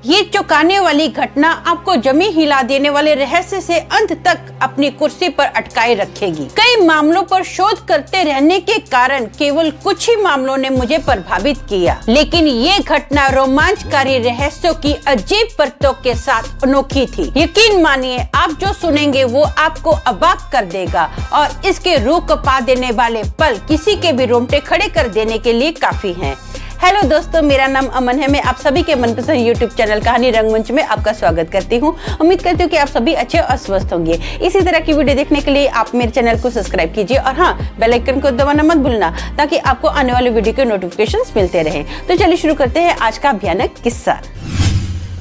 ये चौंकाने वाली घटना आपको जमी हिला देने वाले रहस्य से अंत तक अपनी कुर्सी पर अटकाए रखेगी। कई मामलों पर शोध करते रहने के कारण केवल कुछ ही मामलों ने मुझे प्रभावित किया, लेकिन ये घटना रोमांचकारी रहस्यों की अजीब परतों के साथ अनोखी थी। यकीन मानिए, आप जो सुनेंगे वो आपको अबाक कर देगा और इसके रूह कपा देने वाले पल किसी के भी रोंगटे खड़े कर देने के लिए काफी हैं। हेलो दोस्तों, मेरा नाम अमन है। मैं आप सभी के मनपसंद यूट्यूब चैनल कहानी रंगमंच में आपका स्वागत करती हूँ। उम्मीद करती हूँ कि आप सभी अच्छे और स्वस्थ होंगे। इसी तरह की वीडियो देखने के लिए आप मेरे चैनल को सब्सक्राइब कीजिए और हाँ, बेल आइकन को दबाना मत भूलना ताकि आपको आने वाले वीडियो के नोटिफिकेशंस मिलते रहें। तो चलिए शुरू करते हैं आज का भयानक किस्सा।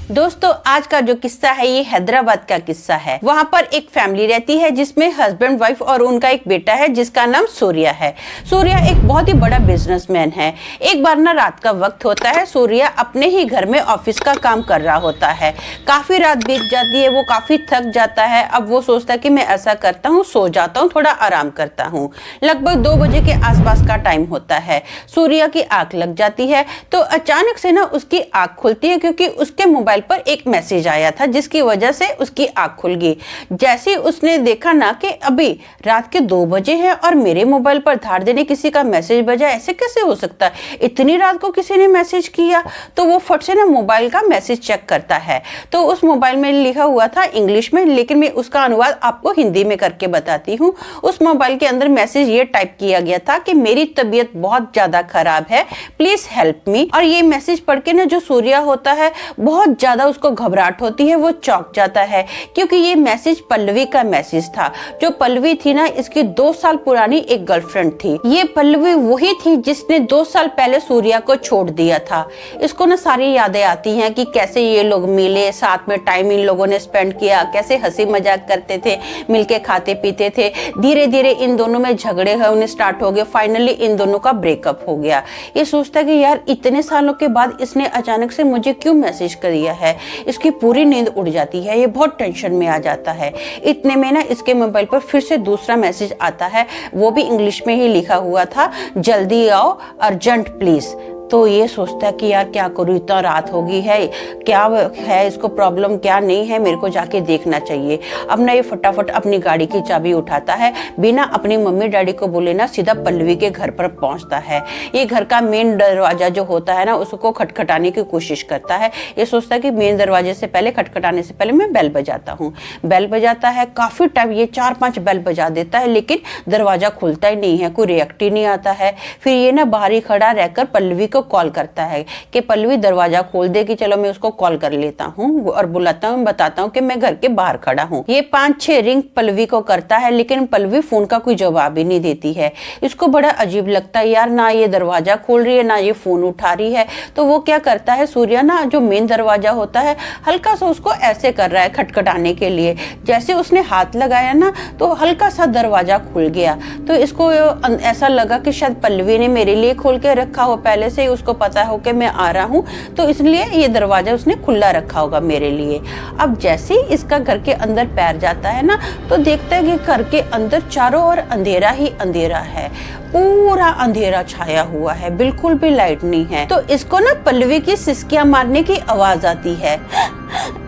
दोस्तों, आज का जो किस्सा है ये हैदराबाद का किस्सा है। वहाँ पर एक फैमिली रहती है जिसमें हस्बैंड वाइफ और उनका एक बेटा है जिसका नाम सूर्या है। सूर्या एक बहुत ही बड़ा बिजनेसमैन है। एक बार ना रात का वक्त होता है, सूर्या अपने ही घर में ऑफिस का काम कर रहा होता है। काफी रात बीत जाती है, वो काफी थक जाता है। अब वो सोचता है कि मैं ऐसा करता हूँ, सो जाता हूँ, थोड़ा आराम करता हूँ। लगभग 2 बजे के आसपास का टाइम होता है। सूर्या की आंख लग जाती है तो अचानक से ना उसकी आंख खुलती है क्योंकि उसके मोबाइल पर एक मैसेज आया था जिसकी वजह से उसकी आंख खुल गई। जैसे उसने देखा ना कि अभी रात के 2 बजे हैं और मेरे मोबाइल पर धार देने किसी का मैसेज बजा, ऐसे कैसे हो सकता है, इतनी रात को किसी ने मैसेज किया। तो वो फट से ना मोबाइल का मैसेज चेक करता है तो उस मोबाइल में लिखा हुआ था इंग्लिश में, लेकिन मैं उसका अनुवाद आपको हिंदी में करके बताती हूँ। उस मोबाइल के अंदर मैसेज ये टाइप किया गया था कि मेरी तबीयत बहुत ज्यादा खराब है, प्लीज हेल्प मी। और ये मैसेज पढ़ के ना जो सूर्या होता है बहुत ज्यादा उसको घबराहट होती है, वो चौंक जाता है क्योंकि ये मैसेज पल्लवी का मैसेज था। जो पल्लवी थी ना, इसकी 2 साल पुरानी एक गर्लफ्रेंड थी। ये पल्लवी वही थी जिसने 2 साल पहले सूर्या को छोड़ दिया था। इसको ना सारी यादें आती हैं कि कैसे ये लोग मिले, साथ में टाइम इन लोगों ने स्पेंड किया, कैसे हंसी मजाक करते थे, मिलके खाते पीते थे। धीरे धीरे इन दोनों में झगड़े होने स्टार्ट हो गए। फाइनली इन दोनों का ब्रेकअप हो गया। ये सोचता है कि यार इतने सालों के बाद इसने अचानक से मुझे क्यों मैसेज कर दिया है। इसकी पूरी नींद उड़ जाती है, ये बहुत टेंशन में आ जाता है। इतने में ना इसके मोबाइल पर फिर से दूसरा मैसेज आता है, वो भी इंग्लिश में ही लिखा हुआ था, जल्दी आओ, अर्जेंट प्लीज। तो ये सोचता है कि यार क्या करूँ, इतना रात हो गई है, क्या है इसको प्रॉब्लम, क्या नहीं है, मेरे को जाके देखना चाहिए। अब ना ये फटाफट अपनी गाड़ी की चाबी उठाता है, बिना अपनी मम्मी डैडी को बोले ना सीधा पल्लवी के घर पर पहुंचता है। ये घर का मेन दरवाजा जो होता है ना उसको खटखटाने की कोशिश करता है। ये सोचता है कि मेन दरवाजे से पहले, खटखटाने से पहले मैं बेल बजाता हूँ। बेल बजाता है, काफी टाइम ये 4-5 बेल बजा देता है लेकिन दरवाजा खुलता ही नहीं है, कोई रिएक्ट ही नहीं आता है। फिर ये ना बाहर ही खड़ा रहकर पल्लवी को कॉल करता है कि पल्लवी दरवाजा खोल दे, कि चलो मैं उसको कॉल कर लेता हूँ और बुलाता हूँ, बताता हूँ कि मैं घर के बाहर खड़ा हूँ। ये 5-6 रिंग पल्लवी को करता है लेकिन पल्लवी फोन का कोई जवाब ही नहीं देती है। इसको बड़ा अजीब लगता है, यार ना ये दरवाजा खोल रही है ना ये फोन उठा रही है। तो वो क्या करता है, सूर्या ना जो मेन दरवाजा होता है हल्का सा उसको ऐसे कर रहा है खटखटाने के लिए। जैसे उसने हाथ लगाया ना तो हल्का सा दरवाजा खुल गया। तो इसको ऐसा लगा कि शायद पल्लवी ने मेरे लिए खोल के रखा हो, पहले से उसको पता हो कि मैं आ रहा हूँ तो इसलिए ये दरवाजा उसने खुला रखा होगा मेरे लिए। अब जैसे ही इसका घर के अंदर पैर जाता है ना तो देखता है कि घर के अंदर चारों ओर अंधेरा ही अंधेरा है, पूरा अंधेरा छाया हुआ है, बिल्कुल भी लाइट नहीं है। तो इसको ना पल्लवी की सिसकियां मारने की आवाज आती है,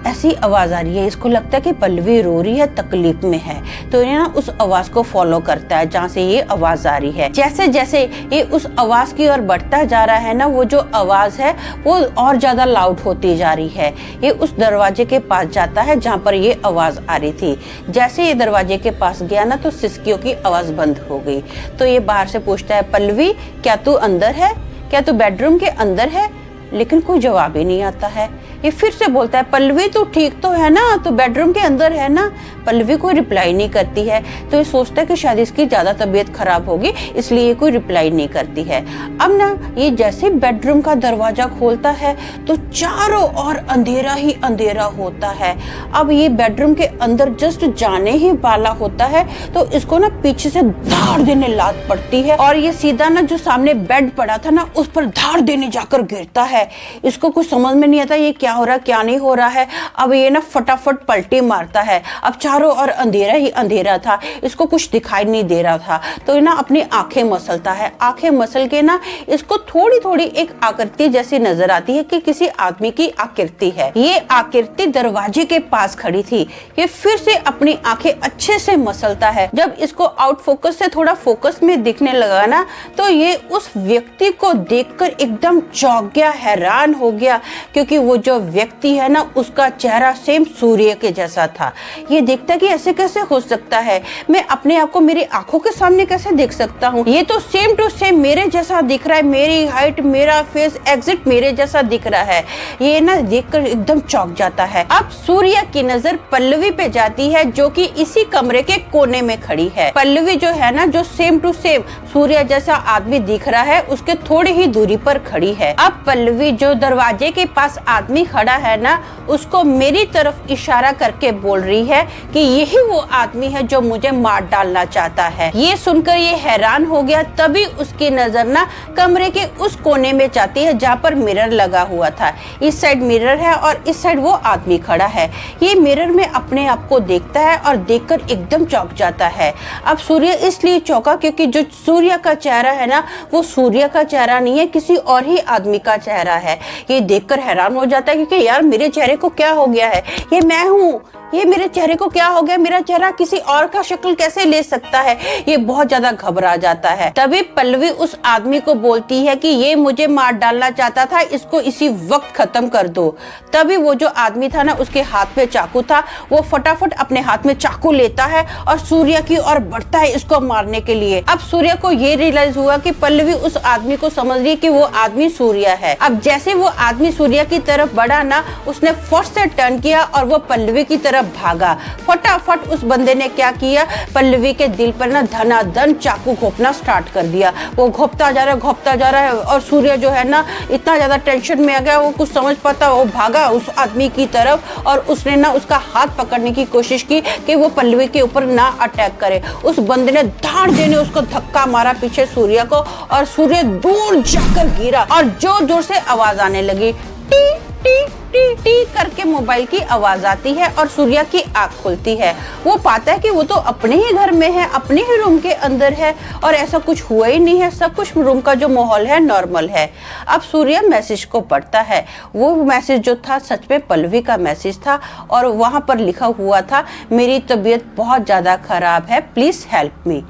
ऐसी आवाज आ रही है। इसको लगता है कि पल्लवी रो रही है, तकलीफ में है। तो ये ना उस आवाज को फॉलो करता है जहाँ से ये आवाज आ रही है। जैसे जैसे ये उस आवाज की ओर बढ़ता जा रहा है ना, वो जो आवाज है वो और ज्यादा लाउड होती जा रही है। ये उस दरवाजे के पास जाता है जहाँ पर ये आवाज आ रही थी। जैसे ये दरवाजे के पास गया ना तो सिसकियों की आवाज बंद हो गई। तो ये बाहर से पूछता है, पल्लवी क्या तू अंदर है, क्या तू बेडरूम के अंदर है? लेकिन कोई जवाब ही नहीं आता है। ये फिर से बोलता है, पल्लवी तू ठीक तो है ना, तू बेडरूम के अंदर है ना? पल्लवी कोई रिप्लाई नहीं करती है। तो ये सोचता है कि शायद इसकी ज्यादा तबीयत खराब होगी इसलिए ये कोई रिप्लाई नहीं करती है। अब ना ये जैसे बेडरूम का दरवाजा खोलता है तो चारों ओर अंधेरा ही अंधेरा होता है। अब ये बेडरूम के अंदर जस्ट जाने ही वाला होता है तो इसको ना पीछे से धाड़ देने लात पड़ती है और ये सीधा ना जो सामने बेड पड़ा था ना उस पर धाड़ देने जाकर गिरता है। इसको कुछ समझ में नहीं आता ये क्या हो रहा है क्या नहीं हो रहा है। अब ये ना फटाफट पलटी मारता है। अब चारों ओर अंधेरा ही अंधेरा था, इसको कुछ दिखाई नहीं दे रहा था। तो ये ना अपनी आंखें मसलता है। आंखें मसल के ना इसको थोड़ी थोड़ी एक आकृति जैसी नजर आती है कि किसी आदमी की आकृति है। ये आकृति दरवाजे के पास खड़ी थी। ये फिर से अपनी आंखें अच्छे से मसलता है। जब इसको आउट फोकस से थोड़ा फोकस में दिखने लगा ना, तो ये उस व्यक्ति को देखकर एकदम चौंक गया, हैरान हो गया, क्योंकि वो जो व्यक्ति है ना उसका चेहरा सेम सूर्य के जैसा था। ये देखता कि ऐसे कैसे हो सकता है, मैं अपने आप को मेरी आंखों के सामने कैसे देख सकता हूँ, ये तो सेम टू सेम मेरे जैसा दिख रहा है, मेरी हाइट मेरा फेस एग्जैक्ट मेरे जैसा दिख रहा है। ये ना देखकर एकदम चौंक जाता है। अब सूर्य की नजर पल्लवी पे जाती है जो कि इसी कमरे के कोने में खड़ी है। पल्लवी जो है ना, जो सेम टू सेम सूर्य जैसा आदमी दिख रहा है, उसके थोड़ी ही दूरी पर खड़ी है। अब पल्लवी जो दरवाजे के पास आदमी खड़ा है ना, उसको मेरी तरफ इशारा करके बोल रही है कि यही वो आदमी है जो मुझे मार डालना चाहता है। ये सुनकर ये हैरान हो गया। तभी उसकी नजर ना कमरे के उस कोने में जाती है जहाँ पर मिरर लगा हुआ था। इस साइड मिरर है और इस साइड वो आदमी खड़ा है। ये मिरर में अपने आप को देखता है और देखकर एकदम चौंक जाता है। अब सूर्य इसलिए चौंका क्योंकि जो सूर्य का चेहरा है ना, वो सूर्य का चेहरा नहीं है, किसी और ही आदमी का चेहरा है। ये देखकर हैरान हो जाता है क्योंकि यार मेरे चेहरे को क्या हो गया है, ये मैं हूँ, ये मेरे चेहरे को क्या हो गया, मेरा चेहरा किसी और का शक्ल कैसे ले सकता है। ये बहुत ज्यादा घबरा जाता है। तभी पल्लवी उस आदमी को बोलती है कि ये मुझे मार डालना चाहता था, इसको इसी वक्त खत्म कर दो। तभी वो जो आदमी था ना, उसके हाथ में चाकू था। वो फटाफट अपने हाथ में चाकू लेता है और सूर्य की ओर बढ़ता है इसको मारने के लिए। अब सूर्य को ये रियलाइज हुआ कि पल्लवी उस आदमी को समझ रही कि वो आदमी सूर्य है। अब जैसे वो आदमी सूर्य की तरफ बढ़ा ना, उसने फट से टर्न किया और वो पल्लवी की तरफ भागा। फटाफट उस बंदे ने क्या किया, पल्लवी के दिल पर ना धनाधन चाकू घोंपना स्टार्ट कर दिया। वो घोंपता जा रहा है और सूर्य जो है ना इतना ज्यादा टेंशन में आ गया, वो कुछ समझ पाता, वो भागा उस आदमी की तरफ और उसने ना उसका हाथ पकड़ने की कोशिश की कि वो पल्लवी के ऊपर ना अटैक करे। उस बंदे ने धाड़ देने उसको धक्का मारा पीछे सूर्य को और सूर्य दूर जाकर गिरा और जोर जोर से आवाज आने लगी। टी टी टी टी करके मोबाइल की आवाज आती है और सूर्य की आंख खुलती है। वो पाता है कि वो तो अपने ही घर में है, अपने ही रूम के अंदर है और ऐसा कुछ हुआ ही नहीं है, सब कुछ रूम का जो माहौल है नॉर्मल है। अब सूर्य मैसेज को पढ़ता है। वो मैसेज जो था सच में पल्लवी का मैसेज था और वहां पर लिखा हुआ था, मेरी तबीयत बहुत ज्यादा खराब है, प्लीज हेल्प मी।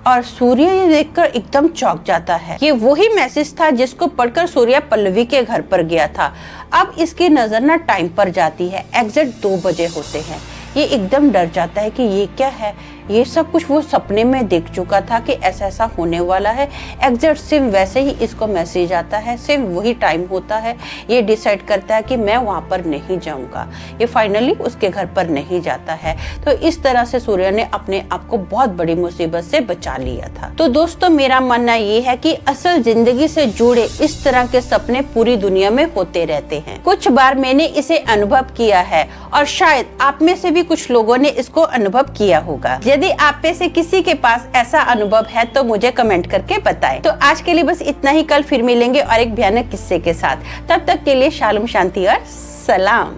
और सूर्य ये देखकर एकदम चौंक जाता है। ये वही मैसेज था जिसको पढ़कर सूर्य पल्लवी के घर पर गया था। अब इसकी नजर ना टाइम पर जाती है, एग्जैक्ट 2 बजे होते हैं। ये एकदम डर जाता है कि ये क्या है, ये सब कुछ वो सपने में देख चुका था कि ऐसा ऐसा होने वाला है। एग्जैक्ट सेम वैसे ही इसको मैसेज आता है, सेम वही टाइम होता है। ये डिसाइड करता है कि मैं वहां पर नहीं जाऊंगा। ये फाइनली उसके घर पर नहीं जाता है। तो इस तरह से सूर्य ने अपने आप को बहुत बड़ी मुसीबत से बचा लिया था। तो दोस्तों मेरा मानना ये है कि असल जिंदगी से जुड़े इस तरह के सपने पूरी दुनिया में होते रहते हैं। कुछ बार मैंने इसे अनुभव किया है और शायद आप में से भी कुछ लोगों ने इसको अनुभव किया होगा। यदि आप में से किसी के पास ऐसा अनुभव है तो मुझे कमेंट करके बताएं। तो आज के लिए बस इतना ही। कल फिर मिलेंगे और एक भयानक किस्से के साथ। तब तक के लिए शालोम, शांति और सलाम।